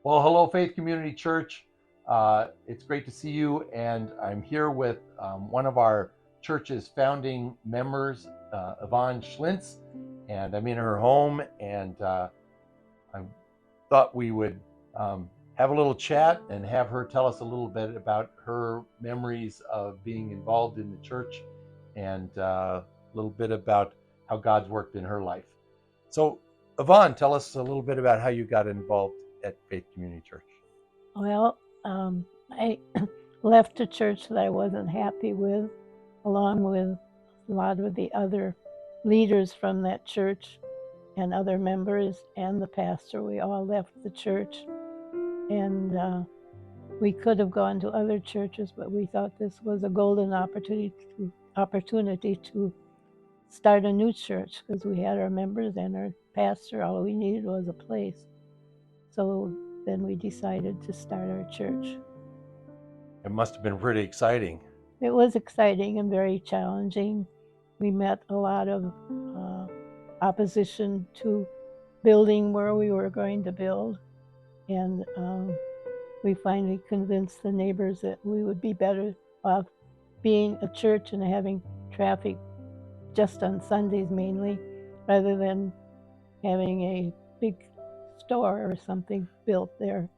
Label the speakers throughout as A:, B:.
A: Well, hello, Faith Community Church. It's great to see you, and I'm here with one of our church's founding members, Ivonne Schlintz, and I'm in her home, and I thought we would have a little chat and have her tell us a little bit about her memories of being involved in the church and a little bit about how God's worked in her life. So, Yvonne, tell us a little bit about how you got involved at Faith Community Church.
B: Well, I left a church that I wasn't happy with, along with a lot of the other leaders from that church and other members and the pastor. We all left the church, and we could have gone to other churches, but we thought this was a golden opportunity to start a new church, because we had our members and our pastor. All we needed was a place. So then we decided to start our church.
A: It must have been pretty exciting.
B: It was exciting and very challenging. We met a lot of opposition to building where we were going to build, and we finally convinced the neighbors that we would be better off being a church and having traffic just on Sundays mainly, rather than having a big store or something built there.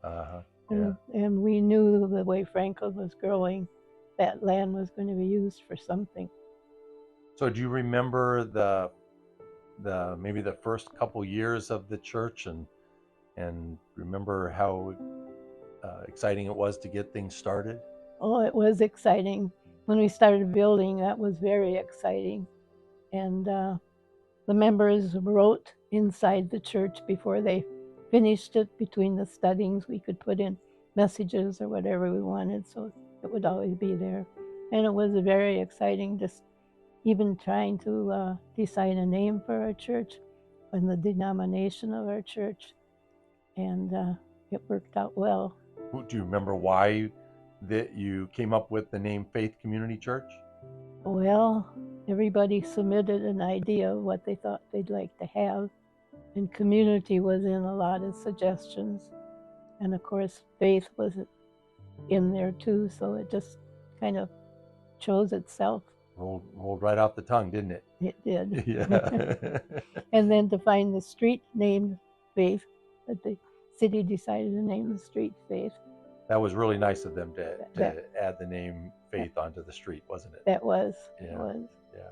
A: Yeah.
B: And we knew the way Franklin was growing, that land was going to be used for something.
A: So do you remember the maybe the first couple years of the church, and remember how exciting it was to get things started?
B: Oh, it was exciting. When we started building, that was very exciting. And the members wrote inside the church before they finished it. Between the studyings, we could put in messages or whatever we wanted, so it would always be there. And it was very exciting, just even trying to decide a name for our church and the denomination of our church. And it worked out well.
A: Do you remember why that you came up with the name Faith Community Church?
B: Well, everybody submitted an idea of what they thought they'd like to have, and community was in a lot of suggestions. And of course, faith was in there too, so it just kind of chose itself.
A: Rolled right off the tongue, didn't it?
B: It did.
A: Yeah.
B: And then to find the street named Faith, that the city decided to name the street Faith.
A: That was really nice of them to add the name Faith onto the street, wasn't it?
B: That was.
A: Yeah.
B: It was.
A: Yeah.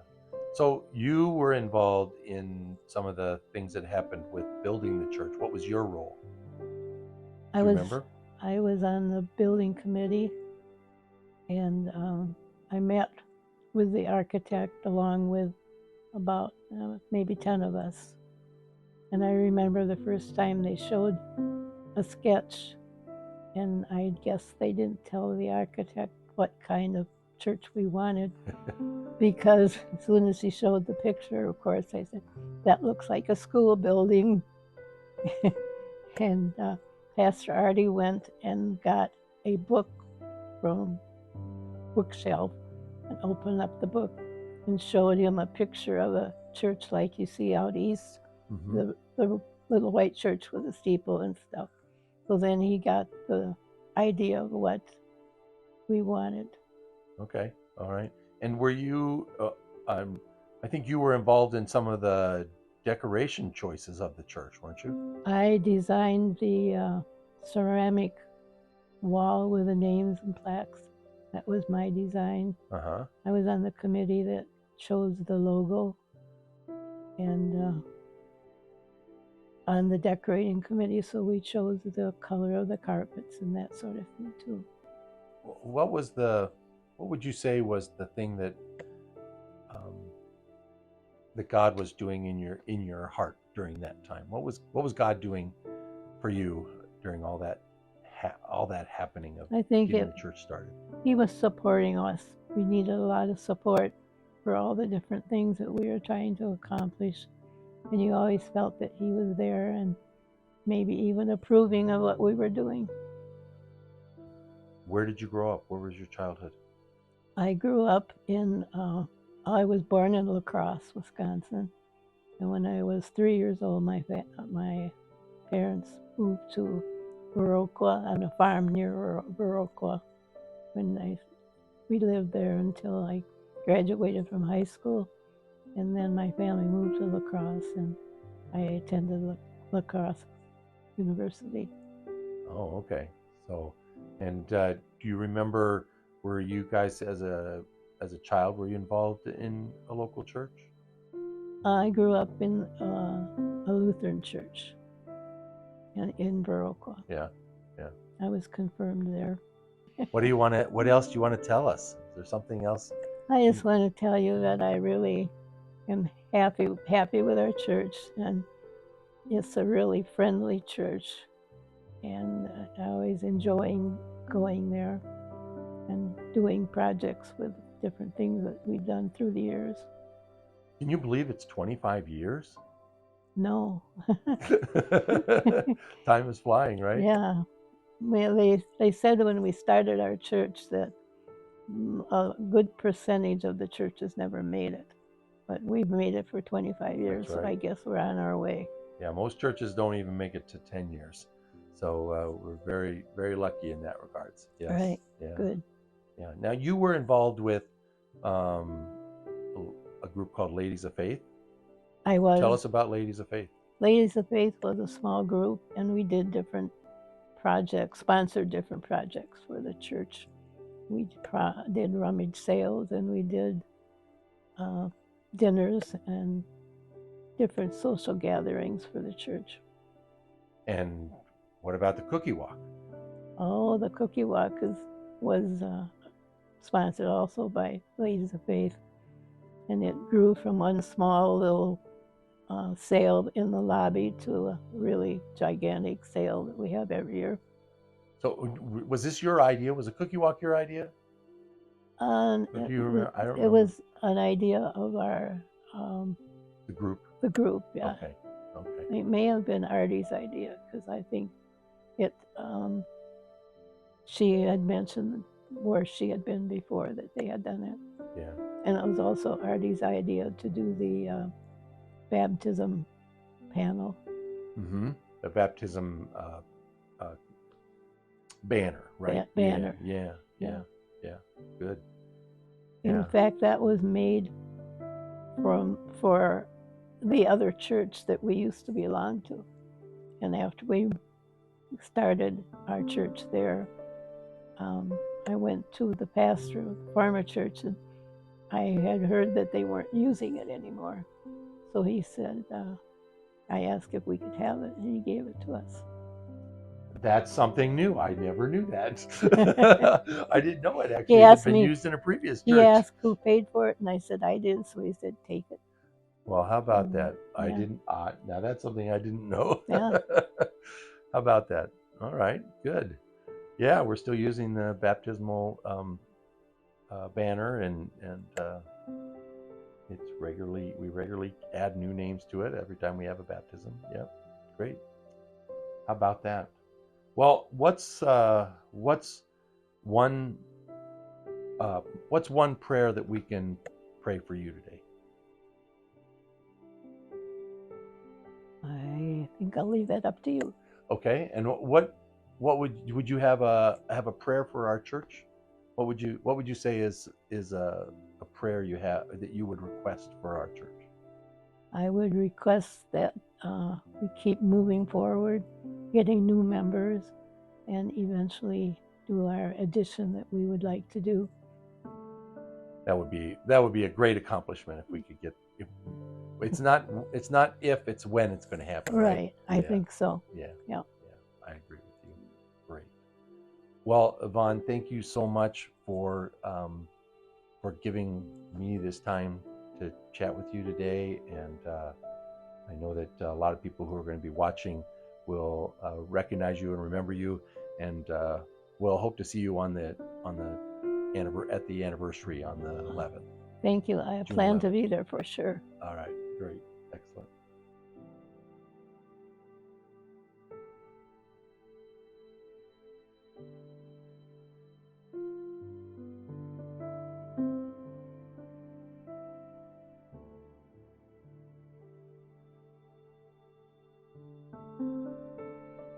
A: So you were involved in some of the things that happened with building the church. What was your role? Do you remember?
B: I was on the building committee, and I met with the architect along with about maybe 10 of us. And I remember the first time they showed a sketch, and I guess they didn't tell the architect what kind of church we wanted, because as soon as he showed the picture, of course, I said, that looks like a school building. And Pastor Artie went and got a book from bookshelf and opened up the book and showed him a picture of a church like you see out east, the little white church with a steeple and stuff. So then he got the idea of what we wanted.
A: Okay, all right. And were you, I think you were involved in some of the decoration choices of the church, weren't you?
B: I designed the ceramic wall with the names and plaques. That was my design. I was on the committee that chose the logo, and on the decorating committee, so we chose the color of the carpets and that sort of thing too.
A: What would you say was the thing that that God was doing in your heart during that time? What was God doing for you during all that happening of getting the church started?
B: He was supporting us. We needed a lot of support for all the different things that we were trying to accomplish, and you always felt that he was there and maybe even approving of what we were doing.
A: Where did you grow up? Where was your childhood?
B: I grew up I was born in La Crosse, Wisconsin, and when I was 3 years old, my parents moved to Viroqua, on a farm near Viroqua. We lived there until I graduated from high school, and then my family moved to La Crosse, and I attended La Crosse University.
A: Oh, okay. So, and do you remember, were you guys as a child, were you involved in a local church?
B: I grew up in a Lutheran church in Viroqua.
A: Yeah, yeah.
B: I was confirmed there.
A: What else do you want to tell us? Is there something else?
B: I just want to tell you that I really am happy with our church, and it's a really friendly church, and I always enjoying going there and doing projects with different things that we've done through the years.
A: Can you believe it's 25 years?
B: No.
A: Time is flying, right?
B: Yeah. Well, they said when we started our church that a good percentage of the churches never made it, but we've made it for 25 years,
A: That's right.
B: so I guess we're on our way.
A: Yeah, most churches don't even make it to 10 years. So we're very, very lucky in that regards. Yes.
B: Right.
A: Yeah.
B: Good.
A: Yeah. Now, you were involved with a group called Ladies of Faith.
B: I was.
A: Tell us about Ladies of Faith.
B: Ladies of Faith was a small group, and we did different projects, sponsored different projects for the church. We did rummage sales, and we did dinners and different social gatherings for the church.
A: And what about the cookie walk?
B: Oh, the cookie walk was sponsored also by Ladies of Faith, and it grew from one small little sale in the lobby to a really gigantic sale that we have every year.
A: So was this your idea? Was the cookie walk your idea? Do you remember? I don't remember.
B: It was an idea of our
A: The group.
B: The group, yeah.
A: Okay. Okay.
B: It may have been Artie's idea, because I think it. She had mentioned where she had been before that they had done it.
A: Yeah.
B: And it was also Artie's idea to do the baptism panel.
A: Mm-hmm. The baptism banner, right?
B: Banner.
A: Yeah. Good.
B: In fact, that was made for the other church that we used to belong to. And after we started our church there, I went to the pastor of the former church, and I had heard that they weren't using it anymore. So he said, I asked if we could have it, and he gave it to us.
A: That's something new. I never knew that. I didn't know it actually had been used in a previous church.
B: He asked who paid for it, and I said I did, so he said take it.
A: Well, how about that?
B: Yeah.
A: I didn't. Now that's something I didn't know.
B: Yeah.
A: How about that? All right, good. Yeah, we're still using the baptismal banner, and it's we regularly add new names to it every time we have a baptism. Yep, great. How about that? Well, what's one prayer that we can pray for you today?
B: I think I'll leave that up to you.
A: Okay, and what would you have a prayer for our church? What would you say is a prayer you have that you would request for our church?
B: I would request that we keep moving forward, getting new members, and eventually do our addition that we would like to do.
A: That would be a great accomplishment if we could get. It's not if, it's when it's going to happen.
B: Right. I think so.
A: Yeah.
B: Yeah.
A: I agree with you. Great. Well, Yvonne, thank you so much for giving me this time to chat with you today, and I know that a lot of people who are going to be watching will recognize you and remember you, and we'll hope to see you at the anniversary on the 11th.
B: Thank you. I plan to be there for sure.
A: All right, great.